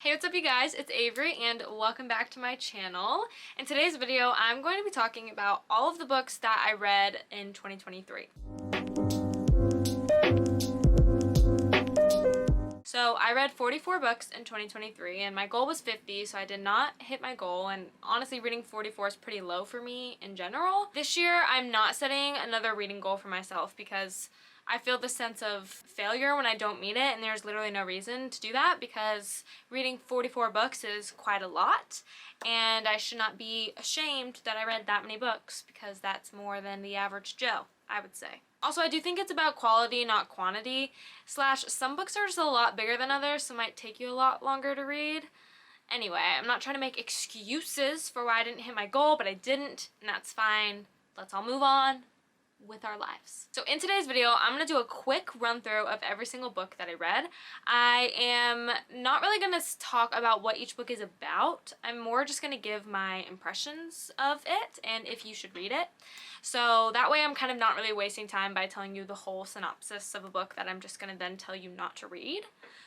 Hey, what's up you guys? It's Avery and welcome back to my channel. In today's video, I'm going to be talking about all of the books that I read in 2023. So I read 44 books in 2023 and my goal was 50, so I did not hit my goal, and honestly reading 44 is pretty low for me in general. This year I'm not setting another reading goal for myself because I feel the sense of failure when I don't meet it, and there's literally no reason to do that because reading 44 books is quite a lot, and I should not be ashamed that I read that many books because that's more than the average Joe, I would say. Also, I do think it's about quality, not quantity, slash some books are just a lot bigger than others, so it might take you a lot longer to read. Anyway, I'm not trying to make excuses for why I didn't hit my goal, but I didn't, and that's fine. Let's all move on with our lives. So in today's video, I'm going to do a quick run through of every single book that I read. I am not really going to talk about what each book is about. I'm more just going to give my impressions of it and if you should read it. So that way I'm kind of not really wasting time by telling you the whole synopsis of a book that I'm just going to then tell you not to read.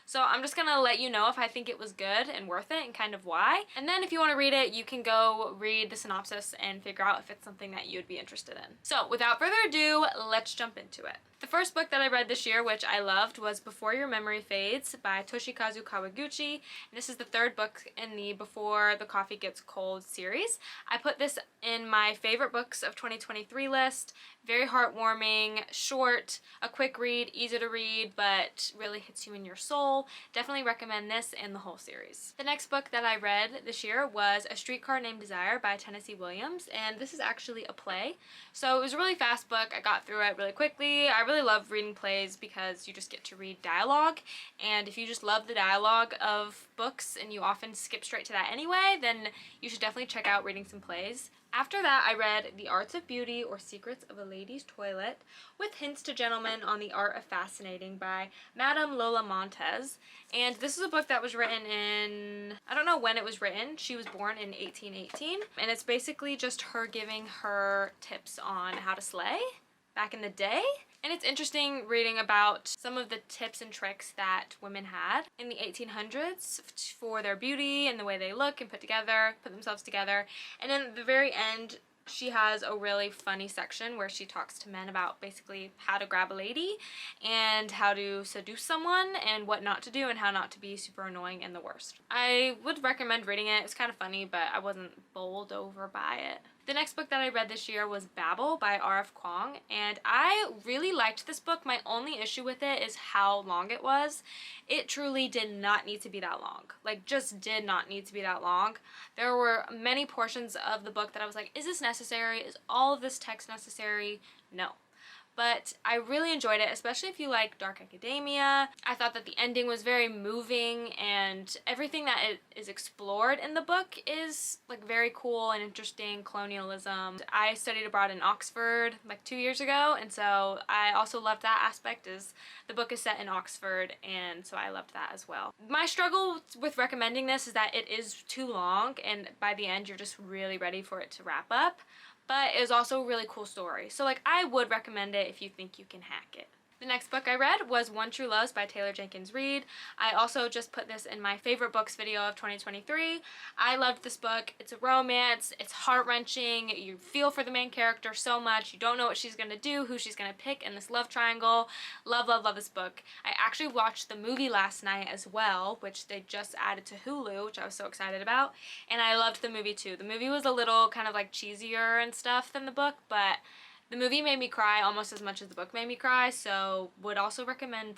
So I'm just going to let you know if I think it was good and worth it and kind of why. And then if you want to read it, you can go read the synopsis and figure out if it's something that you would be interested in. So without further ado, let's jump into it. The first book that I read this year, which I loved, was Before Your Memory Fades by Toshikazu Kawaguchi. And this is the third book in the Before the Coffee Gets Cold series. I put this in my favorite books of 2023 list. Very heartwarming, short, a quick read, easy to read, but really hits you in your soul. Definitely recommend this and the whole series. The next book that I read this year was A Streetcar Named Desire by Tennessee Williams, and this is actually a play. So it was a really fast book. I got through it really quickly. I really love reading plays because you just get to read dialogue, and if you just love the dialogue of books and you often skip straight to that anyway, then you should definitely check out reading some plays. After that, I read The Arts of Beauty or Secrets of a Lady's Toilet with Hints to Gentlemen on the Art of Fascinating by Madame Lola Montez. And this is a book that was written in, I don't know when it was written. She was born in 1818. And it's basically just her giving her tips on how to slay back in the day. And it's interesting reading about some of the tips and tricks that women had in the 1800s for their beauty and the way they look and put themselves together. And then at the very end, she has a really funny section where she talks to men about basically how to grab a lady and how to seduce someone and what not to do and how not to be super annoying and the worst. I would recommend reading it. It's kind of funny, but I wasn't bowled over by it. The next book that I read this year was Babel by R.F. Kuang, and I really liked this book. My only issue with it is how long it was. It truly did not need to be that long. Like, just did not need to be that long. There were many portions of the book that I was like, is this necessary? Is all of this text necessary? No. But I really enjoyed it, especially if you like dark academia. I thought that the ending was very moving, and everything that is explored in the book is like very cool and interesting. Colonialism. I studied abroad in Oxford like 2 years ago, and so I also loved that aspect, as the book is set in Oxford, and so I loved that as well. My struggle with recommending this is that it is too long, and by the end you're just really ready for it to wrap up. But it was also a really cool story. So like, I would recommend it if you think you can hack it. The next book I read was One True Loves by Taylor Jenkins Reid. I also just put this in my favorite books video of 2023. I loved this book. It's a romance. It's heart-wrenching. You feel for the main character so much. You don't know what she's going to do, who she's going to pick in this love triangle. Love, love, love this book. I actually watched the movie last night as well, which they just added to Hulu, which I was so excited about. And I loved the movie too. The movie was a little kind of like cheesier and stuff than the book, but the movie made me cry almost as much as the book made me cry, so would also recommend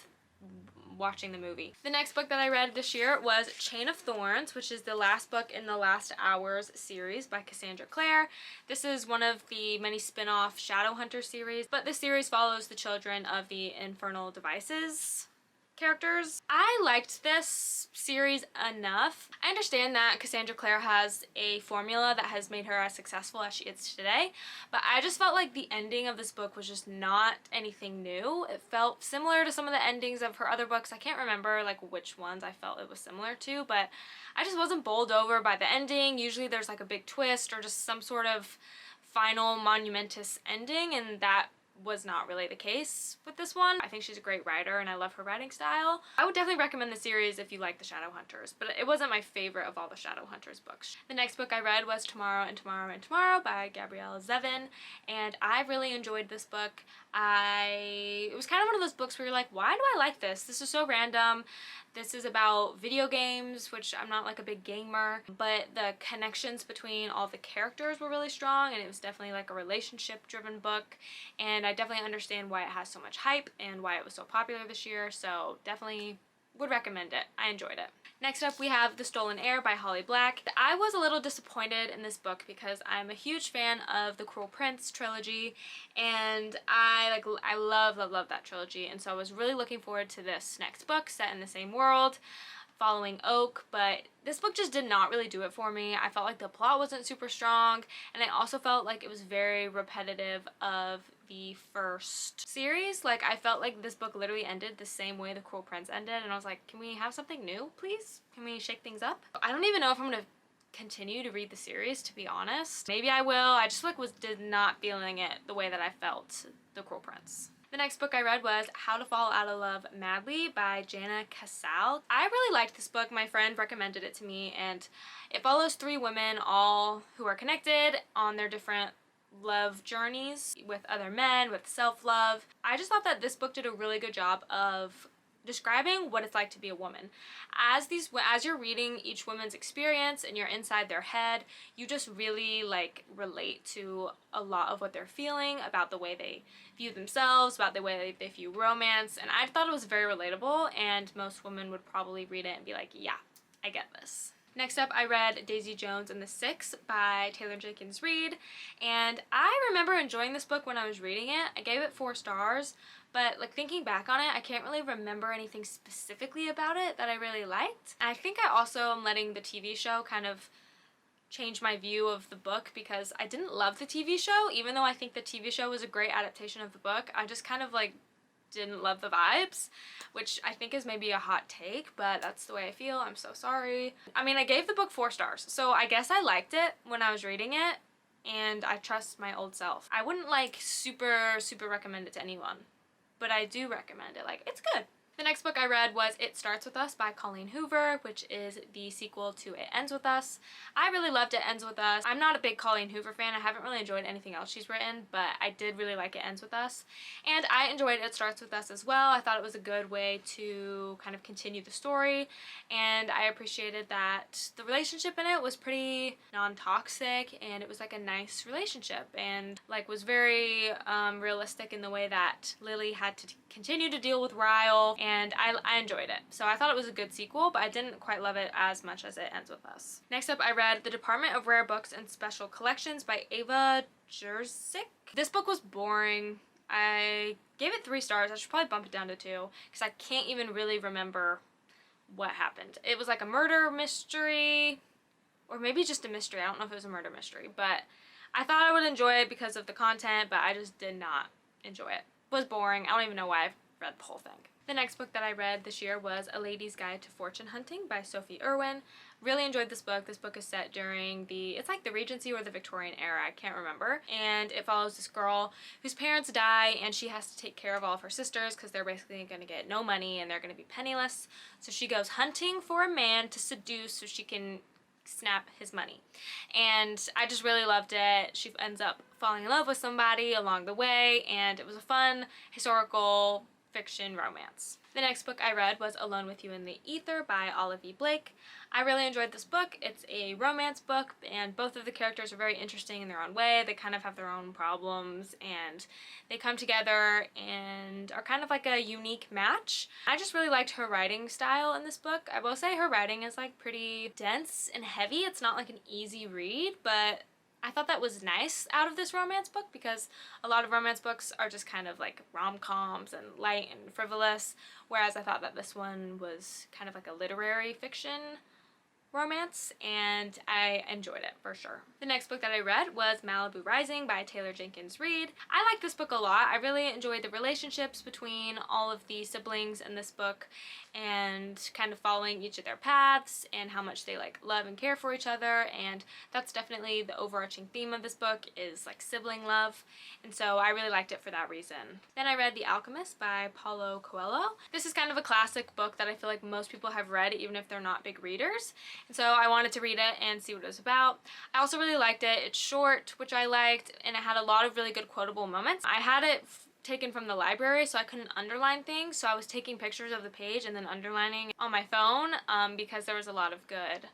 watching the movie. The next book that I read this year was Chain of Thorns, which is the last book in the Last Hours series by Cassandra Clare. This is one of the many spin-off Shadowhunter series, but this series follows the children of the Infernal Devices characters. I liked this series enough. I understand that Cassandra Clare has a formula that has made her as successful as she is today, but I just felt like the ending of this book was just not anything new. It felt similar to some of the endings of her other books. I can't remember like which ones I felt it was similar to, but I just wasn't bowled over by the ending. Usually there's like a big twist or just some sort of final monumentous ending, and that was not really the case with this one. I think she's a great writer and I love her writing style. I would definitely recommend the series if you like the Shadowhunters, but it wasn't my favorite of all the Shadowhunters books. The next book I read was Tomorrow and Tomorrow and Tomorrow by Gabrielle Zevin, and I really enjoyed this book. It was kind of one of those books where you're like, why do I like this? This is so random. This is about video games, which I'm not like a big gamer, but the connections between all the characters were really strong, and it was definitely like a relationship driven book, and I definitely understand why it has so much hype and why it was so popular this year, so definitely would recommend it. I enjoyed it. Next up we have The Stolen Heir by Holly Black. I was a little disappointed in this book because I'm a huge fan of the Cruel Prince trilogy, and I love that trilogy, and so I was really looking forward to this next book set in the same world following Oak, but this book just did not really do it for me. I felt like the plot wasn't super strong, and I also felt like it was very repetitive of the first series. Like, I felt like this book literally ended the same way The Cruel Prince ended, and I was like, can we have something new, please? Can we shake things up? I don't even know if I'm gonna continue to read the series, to be honest. Maybe I will. I just did not feeling it the way that I felt The Cruel Prince. The next book I read was How to Fall Out of Love Madly by Jana Casal. I really liked this book. My friend recommended it to me, and it follows 3 women, all who are connected on their different love journeys with other men, with self-love. I just thought that this book did a really good job of describing what it's like to be a woman. As you're reading each woman's experience and you're inside their head, you just really like relate to a lot of what they're feeling, about the way they view themselves, about the way they view romance, and I thought it was very relatable, and most women would probably read it and be like, yeah, I get this. Next up, I read Daisy Jones and the Six by Taylor Jenkins Reid, and I remember enjoying this book when I was reading it. I gave it 4 stars, but like thinking back on it, I can't really remember anything specifically about it that I really liked. I think I also am letting the TV show kind of change my view of the book, because I didn't love the TV show, even though I think the TV show was a great adaptation of the book. I just kind of like didn't love the vibes, which I think is maybe a hot take, but that's the way I feel. I'm so sorry. I mean, I gave the book 4 stars, so I guess I liked it when I was reading it, and I trust my old self. I wouldn't like super recommend it to anyone, but I do recommend it. Like, it's good. The next book I read was It Starts With Us by Colleen Hoover, which is the sequel to It Ends With Us. I really loved It Ends With Us. I'm not a big Colleen Hoover fan. I haven't really enjoyed anything else she's written, but I did really like It Ends With Us. And I enjoyed It Starts With Us as well. I thought it was a good way to kind of continue the story, and I appreciated that the relationship in it was pretty non-toxic, and it was like a nice relationship, and like was very realistic in the way that Lily had to continue to deal with Ryle, and I enjoyed it. So I thought it was a good sequel, but I didn't quite love it as much as It Ends With Us. Next up, I read The Department of Rare Books and Special Collections by Ava Jerzik. This book was boring. I gave it 3 stars. I should probably bump it down to 2, because I can't even really remember what happened. It was like a murder mystery, or maybe just a mystery. I don't know if it was a murder mystery, but I thought I would enjoy it because of the content, but I just did not enjoy it. It was boring. I don't even know why I've read the whole thing. The next book that I read this year was A Lady's Guide to Fortune Hunting by Sophie Irwin. Really enjoyed this book. This book is set during it's like the Regency or the Victorian era, I can't remember. And it follows this girl whose parents die, and she has to take care of all of her sisters because they're basically going to get no money and they're going to be penniless. So she goes hunting for a man to seduce so she can snap his money, and I just really loved it. She ends up falling in love with somebody along the way, and it was a fun historical fiction romance. The next book I read was Alone with You in the Ether by Olive E. Blake. I really enjoyed this book. It's a romance book, and both of the characters are very interesting in their own way. They kind of have their own problems, and they come together and are kind of like a unique match. I just really liked her writing style in this book. I will say her writing is like pretty dense and heavy. It's not like an easy read, but I thought that was nice out of this romance book, because a lot of romance books are just kind of like rom-coms and light and frivolous, whereas I thought that this one was kind of like a literary fiction romance, and I enjoyed it for sure. The next book that I read was Malibu Rising by Taylor Jenkins Reid. I like this book a lot. I really enjoyed the relationships between all of the siblings in this book and kind of following each of their paths and how much they like love and care for each other, and that's definitely the overarching theme of this book is like sibling love, and so I really liked it for that reason. Then I read The Alchemist by Paulo Coelho. This is kind of a classic book that I feel like most people have read even if they're not big readers, and so I wanted to read it and see what it was about. I also really liked it. It's short, which I liked, and it had a lot of really good quotable moments. I had it taken from the library, so I couldn't underline things, so I was taking pictures of the page and then underlining on my phone because there was a lot of good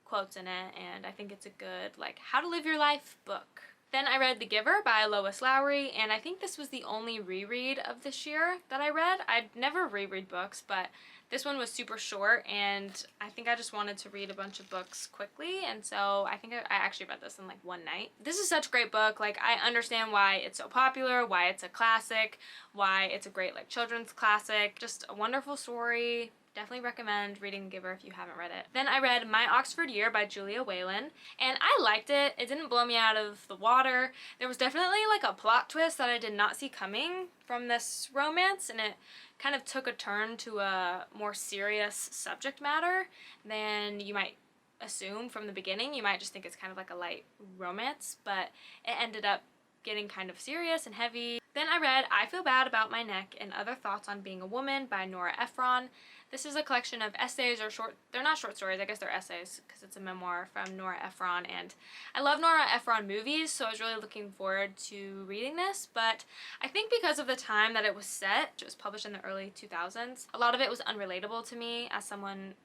quotes in it, and I think it's a good like how to live your life book. Then I read The Giver by Lois Lowry, and I think this was the only reread of this year that I read. I'd never reread books, but this one was super short, and I think I just wanted to read a bunch of books quickly, and so I think I actually read this in like one night. This is such a great book. Like, I understand why it's so popular, why it's a classic, why it's a great like children's classic. Just a wonderful story. Definitely recommend reading The Giver if you haven't read it. Then I read My Oxford Year by Julia Whalen, and I liked it. It didn't blow me out of the water. There was definitely like a plot twist that I did not see coming from this romance, and it kind of took a turn to a more serious subject matter than you might assume from the beginning. You might just think it's kind of like a light romance, but it ended up getting kind of serious and heavy. Then I read I Feel Bad About My Neck and Other Thoughts on Being a Woman by Nora Ephron. This is a collection of essays or they're not short stories, I guess they're essays because it's a memoir from Nora Ephron, and I love Nora Ephron movies, so I was really looking forward to reading this, but I think because of the time that it was set, it was published in the early 2000s, a lot of it was unrelatable to me as someone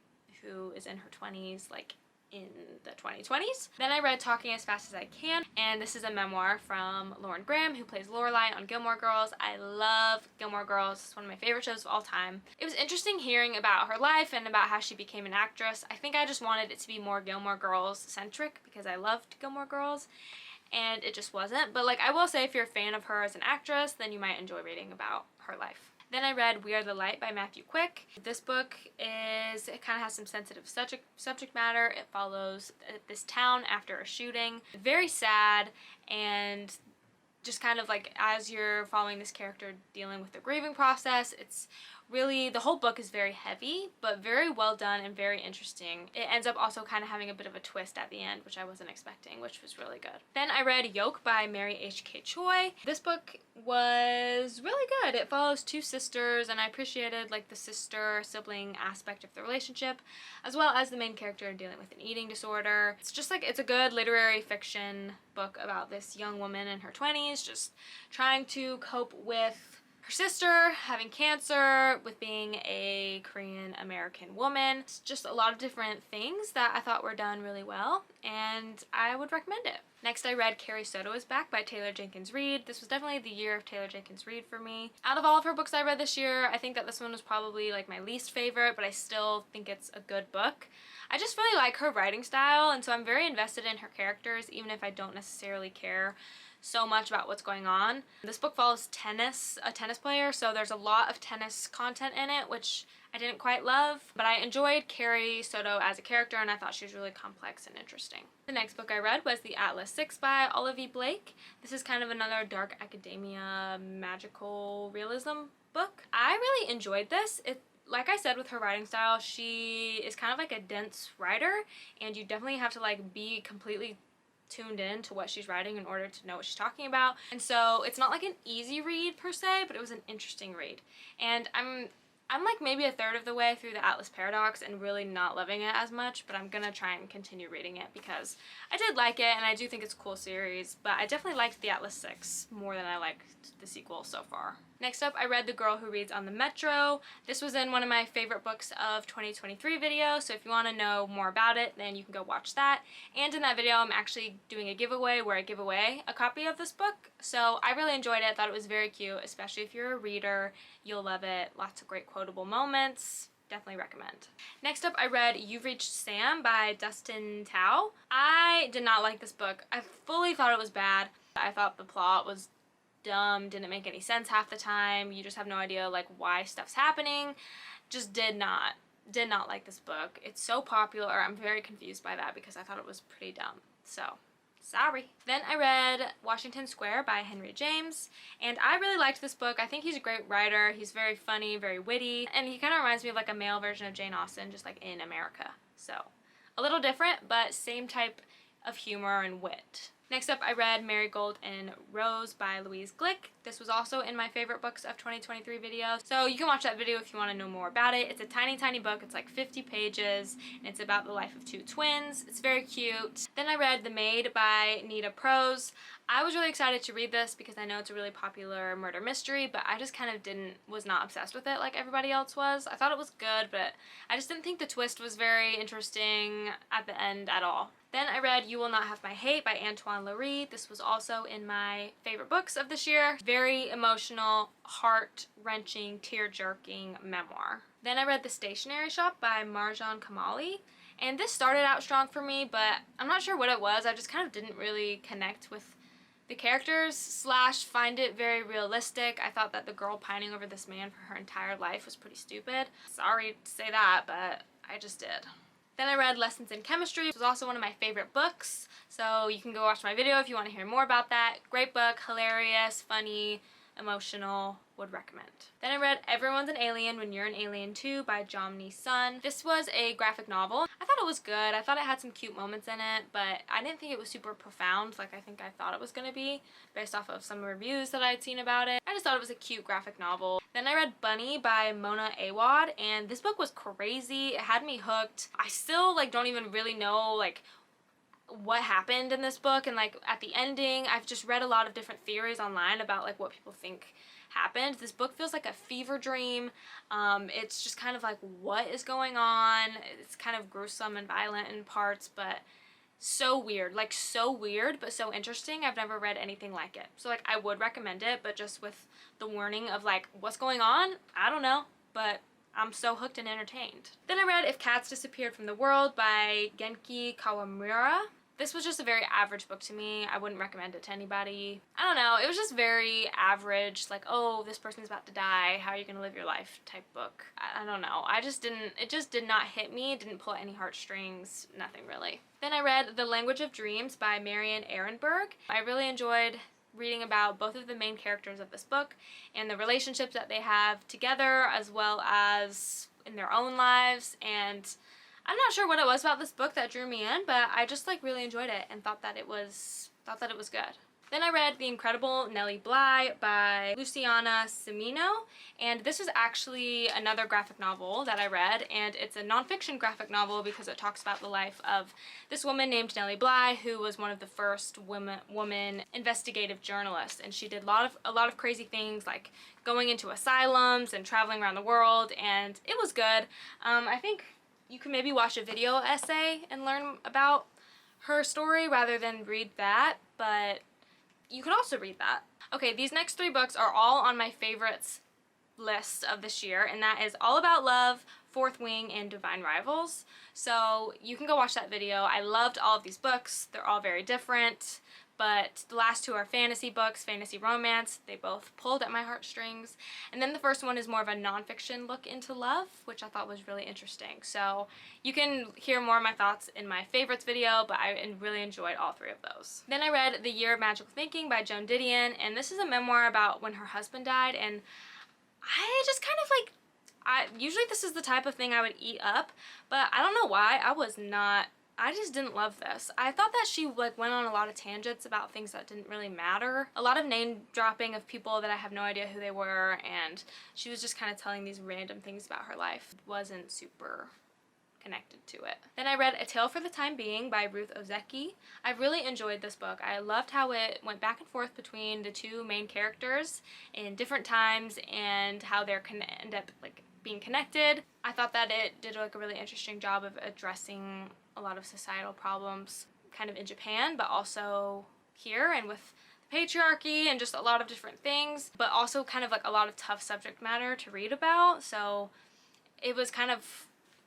who is in her 20s, like in the 2020s. Then I read Talking as Fast as I Can, and this is a memoir from Lauren Graham, who plays Lorelai on Gilmore Girls. I love Gilmore Girls. It's one of my favorite shows of all time. It was interesting hearing about her life and about how she became an actress. I think I just wanted it to be more Gilmore Girls centric because I loved Gilmore Girls, and it just wasn't. But like, I will say if you're a fan of her as an actress, then you might enjoy reading about her life. Then I read We Are the Light by Matthew Quick. This book it kind of has some sensitive subject matter. It follows this town after a shooting. Very sad, and just kind of like as you're following this character dealing with the grieving process, it's really, the whole book is very heavy, but very well done and very interesting. It ends up also kind of having a bit of a twist at the end, which I wasn't expecting, which was really good. Then I read Yoke by Mary H.K. Choi. This book was really good. It follows two sisters, and I appreciated like the sister-sibling aspect of the relationship, as well as the main character dealing with an eating disorder. It's just like, it's a good literary fiction book about this young woman in her 20s just trying to cope with her sister having cancer, with being a Korean American woman. It's just a lot of different things that I thought were done really well, and I would recommend it. Next I read Carrie Soto is Back by Taylor Jenkins Reid. This was definitely the year of Taylor Jenkins Reid for me. Out of all of her books I read this year, I think that this one was probably like my least favorite, but I still think it's a good book. I just really like her writing style, and so I'm very invested in her characters, even if I don't necessarily care so much about what's going on. This book follows a tennis player, so there's a lot of tennis content in it, which I didn't quite love, but I enjoyed Carrie Soto as a character, and I thought she was really complex and interesting. The next book I read was The Atlas 6 by Olivia Blake. This is kind of another dark academia magical realism book. I really enjoyed this. Like I said, with her writing style, she is kind of like a dense writer, and you definitely have to like be completely tuned in to what she's writing in order to know what she's talking about. And so it's not like an easy read per se, but it was an interesting read. And I'm like maybe a third of the way through the Atlas Paradox and really not loving it as much, but I'm gonna try and continue reading it because I did like it and I do think it's a cool series, but I definitely liked the Atlas 6 more than I liked the sequel so far. Next up, I read The Girl Who Reads on the Metro. This was in one of my favorite books of 2023 video, so if you want to know more about it, then you can go watch that. And in that video, I'm actually doing a giveaway where I give away a copy of this book. So I really enjoyed it. Thought it was very cute, especially if you're a reader. You'll love it. Lots of great quotable moments. Definitely recommend. Next up, I read You've Reached Sam by Dustin Tao. I did not like this book. I fully thought it was bad. I thought the plot was dumb, didn't make any sense half the time. You just have no idea like why stuff's happening. Just did not did not like this book. It's so popular. I'm very confused by that because I thought it was pretty dumb. So, sorry. Then I read Washington Square by Henry James, and I really liked this book. I think he's a great writer. He's very funny, very witty, and he kind of reminds me of like a male version of Jane Austen, just like in America. So, a little different, but same type of humor and wit. Next up, I read Marigold and Rose by Louise Glick. This was also in my favorite books of 2023 video, so you can watch that video if you want to know more about it. It's a tiny, tiny book. It's like 50 pages, and it's about the life of two twins. It's very cute. Then I read The Maid by Nita Prose. I was really excited to read this because I know it's a really popular murder mystery, but I just kind of was not obsessed with it like everybody else was. I thought it was good, but I just didn't think the twist was very interesting at the end at all. Then I read You Will Not Have My Hate by Antoine Laurie. This was also in my favorite books of this year. Very emotional, heart-wrenching, tear-jerking memoir. Then I read The Stationery Shop by Marjan Kamali. And this started out strong for me, but I'm not sure what it was. I just kind of didn't really connect with the characters / find it very realistic. I thought that the girl pining over this man for her entire life was pretty stupid. Sorry to say that, but I just did. Then I read Lessons in Chemistry. It was also one of my favorite books, so you can go watch my video if you want to hear more about that. Great book, hilarious, funny, emotional, would recommend. Then I read Everyone's an Alien When You're an Alien Too by Jomni Sun. This was a graphic novel. I thought it was good. I thought it had some cute moments in it, but I didn't think it was super profound like I think I thought it was going to be based off of some reviews that I had seen about it. I just thought it was a cute graphic novel. Then I read Bunny by Mona Awad, and this book was crazy. It had me hooked. I still don't even really know what happened in this book, and at the ending I've just read a lot of different theories online about what people think happened. This book feels like a fever dream. It's just kind of what is going on. It's kind of gruesome and violent in parts, but so weird, so weird but so interesting. I've never read anything like it, so I would recommend it, but just with the warning of what's going on, I don't know, but I'm so hooked and entertained. Then I read If Cats Disappeared from the World by Genki Kawamura. This was just a very average book to me. I wouldn't recommend it to anybody. I don't know, it was just very average, oh, this person's about to die, how are you gonna live your life type book. I don't know, it just did not hit me, it didn't pull at any heartstrings, nothing really. Then I read The Language of Dreams by Marian Ehrenberg. I really enjoyed reading about both of the main characters of this book and the relationships that they have together as well as in their own lives, and I'm not sure what it was about this book that drew me in, but I just really enjoyed it and thought that it was good. Then I read The Incredible Nellie Bly by Luciana Cimino, and this is actually another graphic novel that I read, and it's a nonfiction graphic novel because it talks about the life of this woman named Nellie Bly, who was one of the first woman investigative journalists, and she did a lot of crazy things like going into asylums and traveling around the world, and it was good. I think you can maybe watch a video essay and learn about her story rather than read that, but you could also read that. Okay, these next 3 books are all on my favorites list of this year, and that is All About Love, Fourth Wing, and Divine Rivals. So you can go watch that video. I loved all of these books. They're all very different, but the last 2 are fantasy books, fantasy romance. They both pulled at my heartstrings. And then the first one is more of a nonfiction look into love, which I thought was really interesting. So you can hear more of my thoughts in my favorites video, but I really enjoyed all 3 of those. Then I read The Year of Magical Thinking by Joan Didion, and this is a memoir about when her husband died, and I just kind of usually this is the type of thing I would eat up, but I don't know why I just didn't love this. I thought that she went on a lot of tangents about things that didn't really matter. A lot of name dropping of people that I have no idea who they were, and she was just kind of telling these random things about her life. Wasn't super connected to it. Then I read A Tale for the Time Being by Ruth Ozeki. I really enjoyed this book. I loved how it went back and forth between the 2 main characters in different times and how they're end up being connected. I thought that it did a really interesting job of addressing a lot of societal problems kind of in Japan, but also here and with the patriarchy and just a lot of different things, but also kind of a lot of tough subject matter to read about. So it was kind of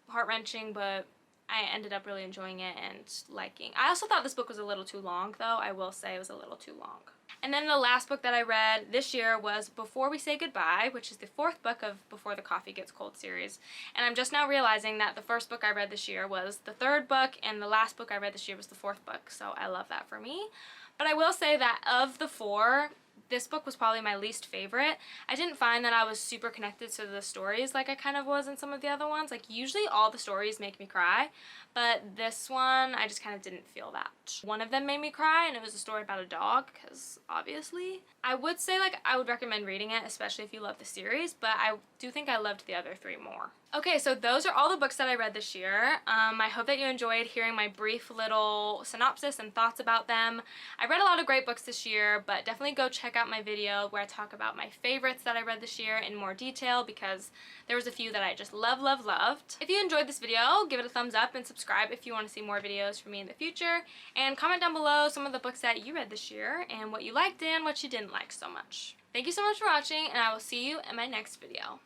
heart-wrenching, but I ended up really enjoying it and liking. I also thought this book was a little too long, though. I will say it was a little too long. And then the last book that I read this year was Before We Say Goodbye, which is the 4th book of Before the Coffee Gets Cold series. And I'm just now realizing that the first book I read this year was the 3rd book, and the last book I read this year was the 4th book, so I love that for me. But I will say that of the 4, this book was probably my least favorite. I didn't find that I was super connected to the stories like I kind of was in some of the other ones. Like, usually all the stories make me cry, but this one I just kind of didn't feel that. One of them made me cry, and it was a story about a dog, because obviously. I would say, like, I would recommend reading it, especially if you love the series, but I do think I loved the other 3 more. Okay, so those are all the books that I read this year. I hope that you enjoyed hearing my brief little synopsis and thoughts about them. I read a lot of great books this year, but definitely go check out my video where I talk about my favorites that I read this year in more detail, because there was a few that I just loved. If you enjoyed this video, give it a thumbs up and subscribe if you want to see more videos from me in the future, and comment down below some of the books that you read this year and what you liked and what you didn't like so much. Thank you so much for watching, and I will see you in my next video.